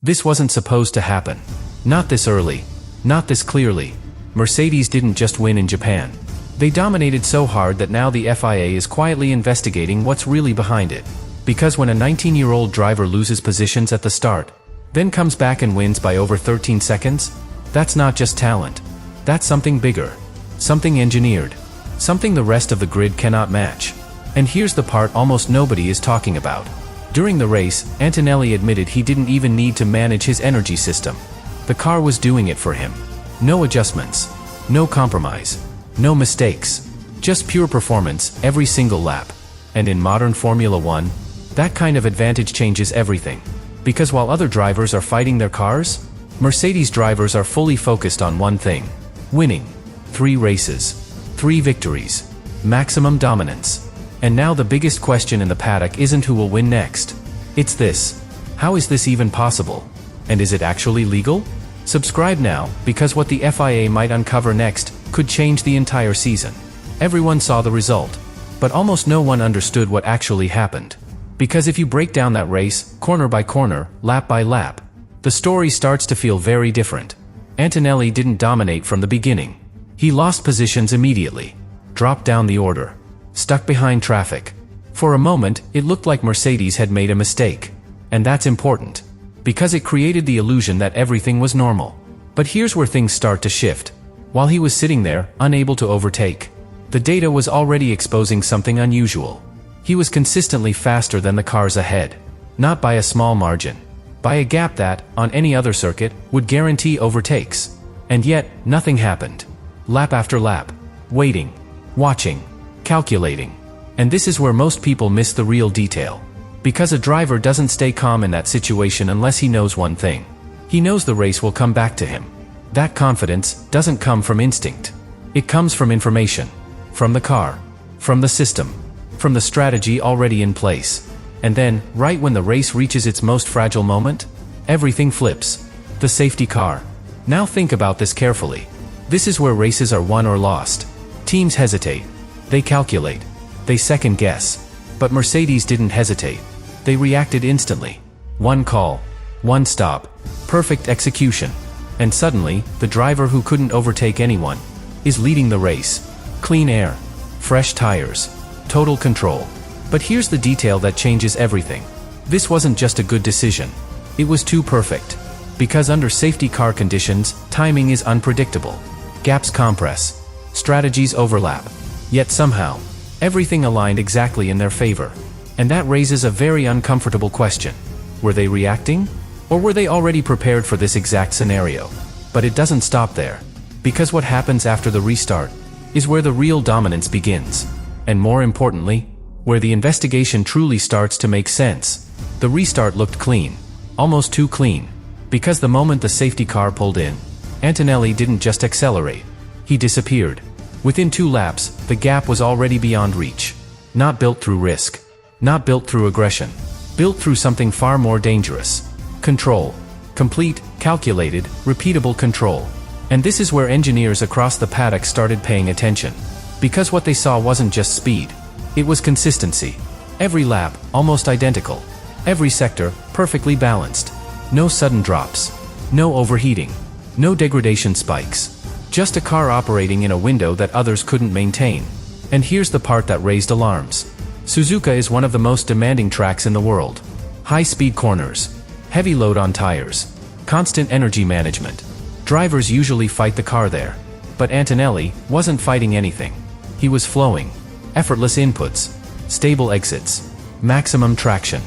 This wasn't supposed to happen. Not this early. Not this clearly. Mercedes didn't just win in Japan. They dominated so hard that now the FIA is quietly investigating what's really behind it. Because when a 19-year-old driver loses positions at the start, then comes back and wins by over 13 seconds, that's not just talent. That's something bigger. Something engineered. Something the rest of the grid cannot match. And here's the part almost nobody is talking about. During the race, Antonelli admitted he didn't even need to manage his energy system. The car was doing it for him. No adjustments. No compromise. No mistakes. Just pure performance every single lap. And in modern Formula One, that kind of advantage changes everything. Because while other drivers are fighting their cars, Mercedes drivers are fully focused on one thing: winning. 3 races. 3 victories. Maximum dominance. And now the biggest question in the paddock isn't who will win next. It's this: how is this even possible? And is it actually legal? Subscribe now, because what the FIA might uncover next could change the entire season. Everyone saw the result, but almost no one understood what actually happened. Because if you break down that race, corner by corner, lap by lap, the story starts to feel very different. Antonelli didn't dominate from the beginning. He lost positions immediately, dropped down the order, stuck behind traffic. For a moment, it looked like Mercedes had made a mistake. And that's important, because it created the illusion that everything was normal. But here's where things start to shift. While he was sitting there, unable to overtake, the data was already exposing something unusual. He was consistently faster than the cars ahead. Not by a small margin. By a gap that, on any other circuit, would guarantee overtakes. And yet, nothing happened. Lap after lap. Waiting. Watching. Calculating. And this is where most people miss the real detail. Because a driver doesn't stay calm in that situation unless he knows one thing. He knows the race will come back to him. That confidence doesn't come from instinct. It comes from information. From the car. From the system. From the strategy already in place. And then, right when the race reaches its most fragile moment, everything flips. The safety car. Now think about this carefully. This is where races are won or lost. Teams hesitate. They calculate. They second guess. But Mercedes didn't hesitate. They reacted instantly. One call. One stop. Perfect execution. And suddenly, the driver who couldn't overtake anyone is leading the race. Clean air. Fresh tires. Total control. But here's the detail that changes everything. This wasn't just a good decision. It was too perfect. Because under safety car conditions, timing is unpredictable. Gaps compress. Strategies overlap. Yet somehow, everything aligned exactly in their favor. And that raises a very uncomfortable question. Were they reacting? Or were they already prepared for this exact scenario? But it doesn't stop there. Because what happens after the restart is where the real dominance begins. And more importantly, where the investigation truly starts to make sense. The restart looked clean. Almost too clean. Because the moment the safety car pulled in, Antonelli didn't just accelerate. He disappeared. Within 2 laps, the gap was already beyond reach. Not built through risk. Not built through aggression. Built through something far more dangerous. Control. Complete, calculated, repeatable control. And this is where engineers across the paddock started paying attention. Because what they saw wasn't just speed. It was consistency. Every lap, almost identical. Every sector, perfectly balanced. No sudden drops. No overheating. No degradation spikes. Just a car operating in a window that others couldn't maintain. And here's the part that raised alarms. Suzuka is one of the most demanding tracks in the world. High-speed corners. Heavy load on tires. Constant energy management. Drivers usually fight the car there. But Antonelli wasn't fighting anything. He was flowing. Effortless inputs. Stable exits. Maximum traction.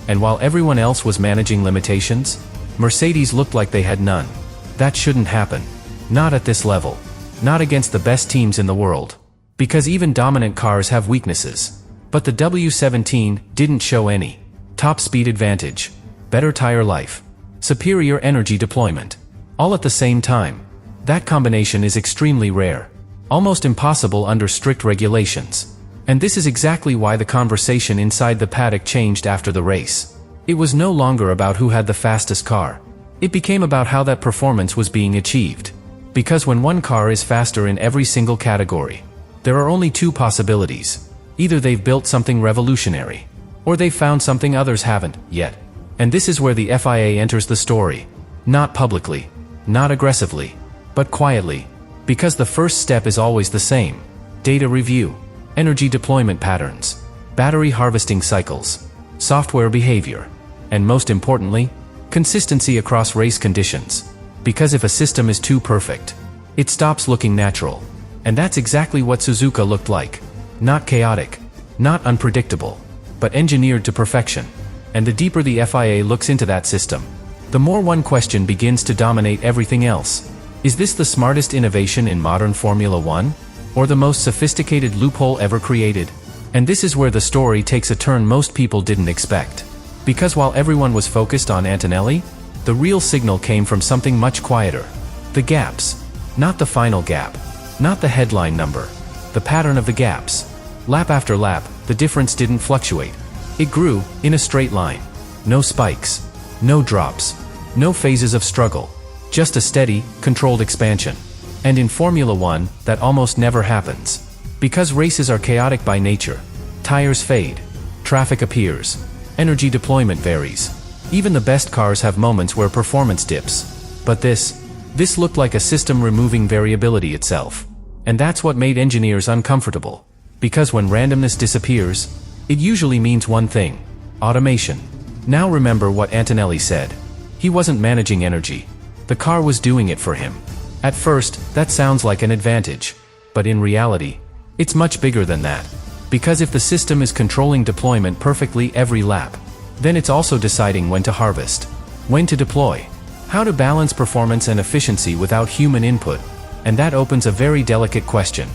And while everyone else was managing limitations, Mercedes looked like they had none. That shouldn't happen. Not at this level. Not against the best teams in the world. Because even dominant cars have weaknesses. But the W17 didn't show any. Top speed advantage. Better tire life. Superior energy deployment. All at the same time. That combination is extremely rare. Almost impossible under strict regulations. And this is exactly why the conversation inside the paddock changed after the race. It was no longer about who had the fastest car. It became about how that performance was being achieved. Because when one car is faster in every single category, there are only 2 possibilities. Either they've built something revolutionary, or they've found something others haven't yet. And this is where the FIA enters the story. Not publicly, not aggressively, but quietly. Because the first step is always the same. Data review, energy deployment patterns, battery harvesting cycles, software behavior, and most importantly, consistency across race conditions. Because if a system is too perfect, it stops looking natural. And that's exactly what Suzuka looked like. Not chaotic, not unpredictable, but engineered to perfection. And the deeper the FIA looks into that system, the more one question begins to dominate everything else. Is this the smartest innovation in modern Formula One? Or the most sophisticated loophole ever created? And this is where the story takes a turn most people didn't expect. Because while everyone was focused on Antonelli, the real signal came from something much quieter. The gaps. Not the final gap. Not the headline number. The pattern of the gaps. Lap after lap, the difference didn't fluctuate. It grew, in a straight line. No spikes. No drops. No phases of struggle. Just a steady, controlled expansion. And in Formula One, that almost never happens. Because races are chaotic by nature. Tires fade. Traffic appears. Energy deployment varies. Even the best cars have moments where performance dips. But this looked like a system removing variability itself. And that's what made engineers uncomfortable. Because when randomness disappears, it usually means one thing: automation. Now remember what Antonelli said. He wasn't managing energy. The car was doing it for him. At first, that sounds like an advantage. But in reality, it's much bigger than that. Because if the system is controlling deployment perfectly every lap, then it's also deciding when to harvest, when to deploy, how to balance performance and efficiency without human input. And that opens a very delicate question.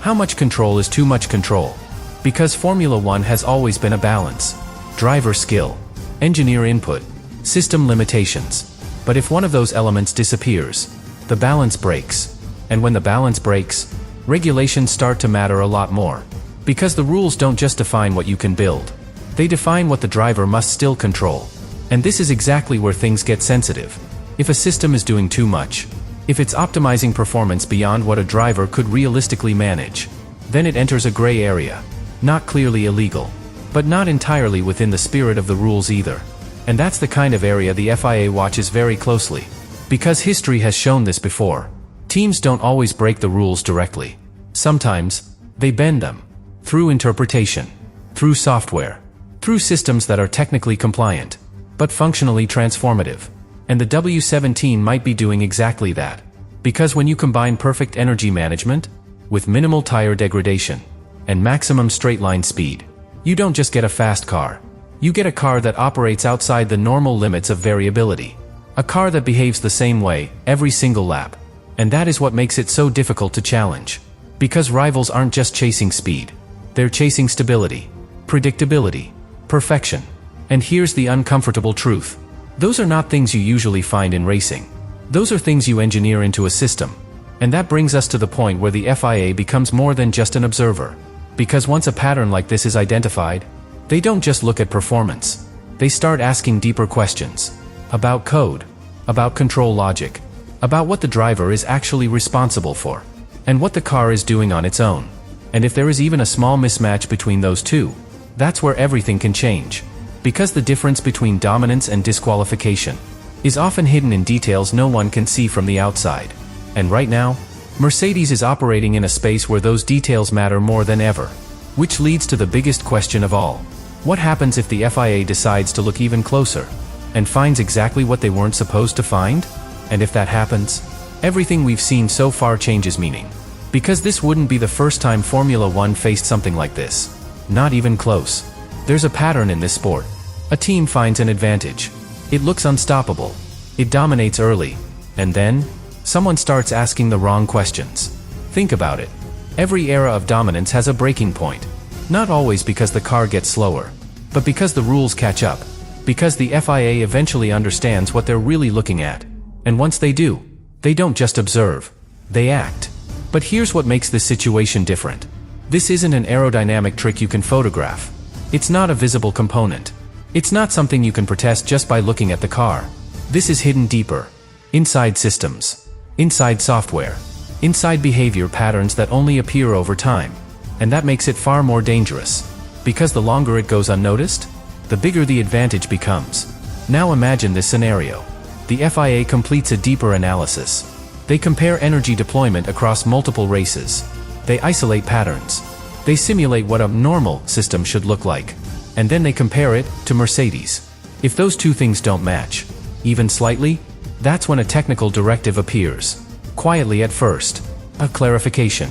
How much control is too much control? Because Formula One has always been a balance. Driver skill, engineer input, system limitations. But if one of those elements disappears, the balance breaks. And when the balance breaks, regulations start to matter a lot more. Because the rules don't just define what you can build. They define what the driver must still control. And this is exactly where things get sensitive. If a system is doing too much, if it's optimizing performance beyond what a driver could realistically manage, then it enters a gray area. Not clearly illegal, but not entirely within the spirit of the rules either. And that's the kind of area the FIA watches very closely. Because history has shown this before. Teams don't always break the rules directly. Sometimes, they bend them. Through interpretation. Through software. Through systems that are technically compliant, but functionally transformative. And the W17 might be doing exactly that. Because when you combine perfect energy management, with minimal tire degradation, and maximum straight-line speed, you don't just get a fast car. You get a car that operates outside the normal limits of variability. A car that behaves the same way, every single lap. And that is what makes it so difficult to challenge. Because rivals aren't just chasing speed. They're chasing stability, predictability, perfection. And here's the uncomfortable truth. Those are not things you usually find in racing. Those are things you engineer into a system. And that brings us to the point where the FIA becomes more than just an observer. Because once a pattern like this is identified, they don't just look at performance. They start asking deeper questions. About code. About control logic. About what the driver is actually responsible for. And what the car is doing on its own. And if there is even a small mismatch between those two, that's where everything can change. Because the difference between dominance and disqualification is often hidden in details no one can see from the outside. And right now, Mercedes is operating in a space where those details matter more than ever. Which leads to the biggest question of all. What happens if the FIA decides to look even closer and finds exactly what they weren't supposed to find? And if that happens, everything we've seen so far changes meaning. Because this wouldn't be the first time Formula One faced something like this. Not even close. There's a pattern in this sport. A team finds an advantage. It looks unstoppable. It dominates early. And then, someone starts asking the wrong questions. Think about it. Every era of dominance has a breaking point. Not always because the car gets slower, but because the rules catch up. Because the FIA eventually understands what they're really looking at. And once they do, they don't just observe. They act. But here's what makes this situation different. This isn't an aerodynamic trick you can photograph. It's not a visible component. It's not something you can protest just by looking at the car. This is hidden deeper. Inside systems. Inside software. Inside behavior patterns that only appear over time. And that makes it far more dangerous. Because the longer it goes unnoticed, the bigger the advantage becomes. Now imagine this scenario. The FIA completes a deeper analysis. They compare energy deployment across multiple races. They isolate patterns. They simulate what a normal system should look like. And then they compare it to Mercedes. If those two things don't match, even slightly, that's when a technical directive appears. Quietly at first. A clarification.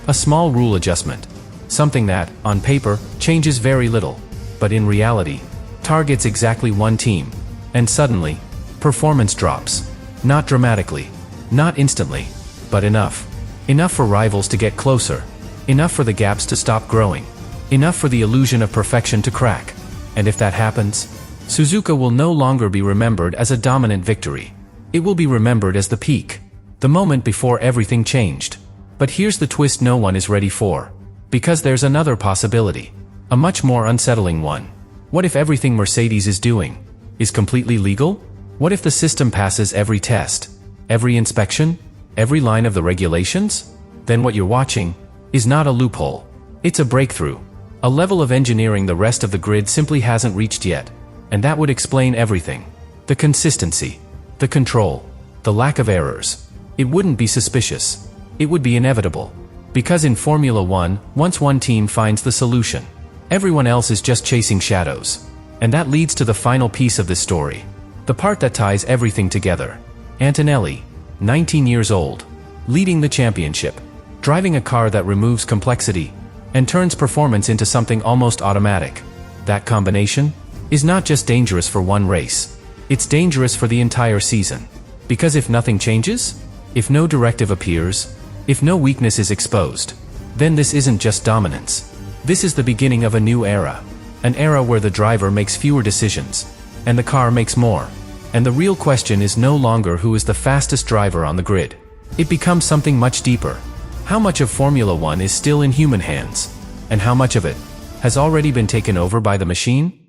A small rule adjustment. Something that, on paper, changes very little. But in reality, targets exactly one team. And suddenly, performance drops. Not dramatically. Not instantly. But enough. Enough for rivals to get closer. Enough for the gaps to stop growing. Enough for the illusion of perfection to crack. And if that happens, Suzuka will no longer be remembered as a dominant victory. It will be remembered as the peak. The moment before everything changed. But here's the twist no one is ready for. Because there's another possibility. A much more unsettling one. What if everything Mercedes is doing is completely legal? What if the system passes every test, every inspection, every line of the regulations? Then what you're watching is not a loophole. It's a breakthrough. A level of engineering the rest of the grid simply hasn't reached yet. And that would explain everything. The consistency, the control, the lack of errors. It wouldn't be suspicious. It would be inevitable. Because in Formula One, once one team finds the solution, everyone else is just chasing shadows. And that leads to the final piece of this story. The part that ties everything together. Antonelli, 19 years old, leading the championship, driving a car that removes complexity and turns performance into something almost automatic. That combination is not just dangerous for one race. It's dangerous for the entire season. Because if nothing changes, if no directive appears, if no weakness is exposed, then this isn't just dominance. This is the beginning of a new era. An era where the driver makes fewer decisions, and the car makes more. And the real question is no longer who is the fastest driver on the grid. It becomes something much deeper. How much of Formula One is still in human hands? And how much of it has already been taken over by the machine?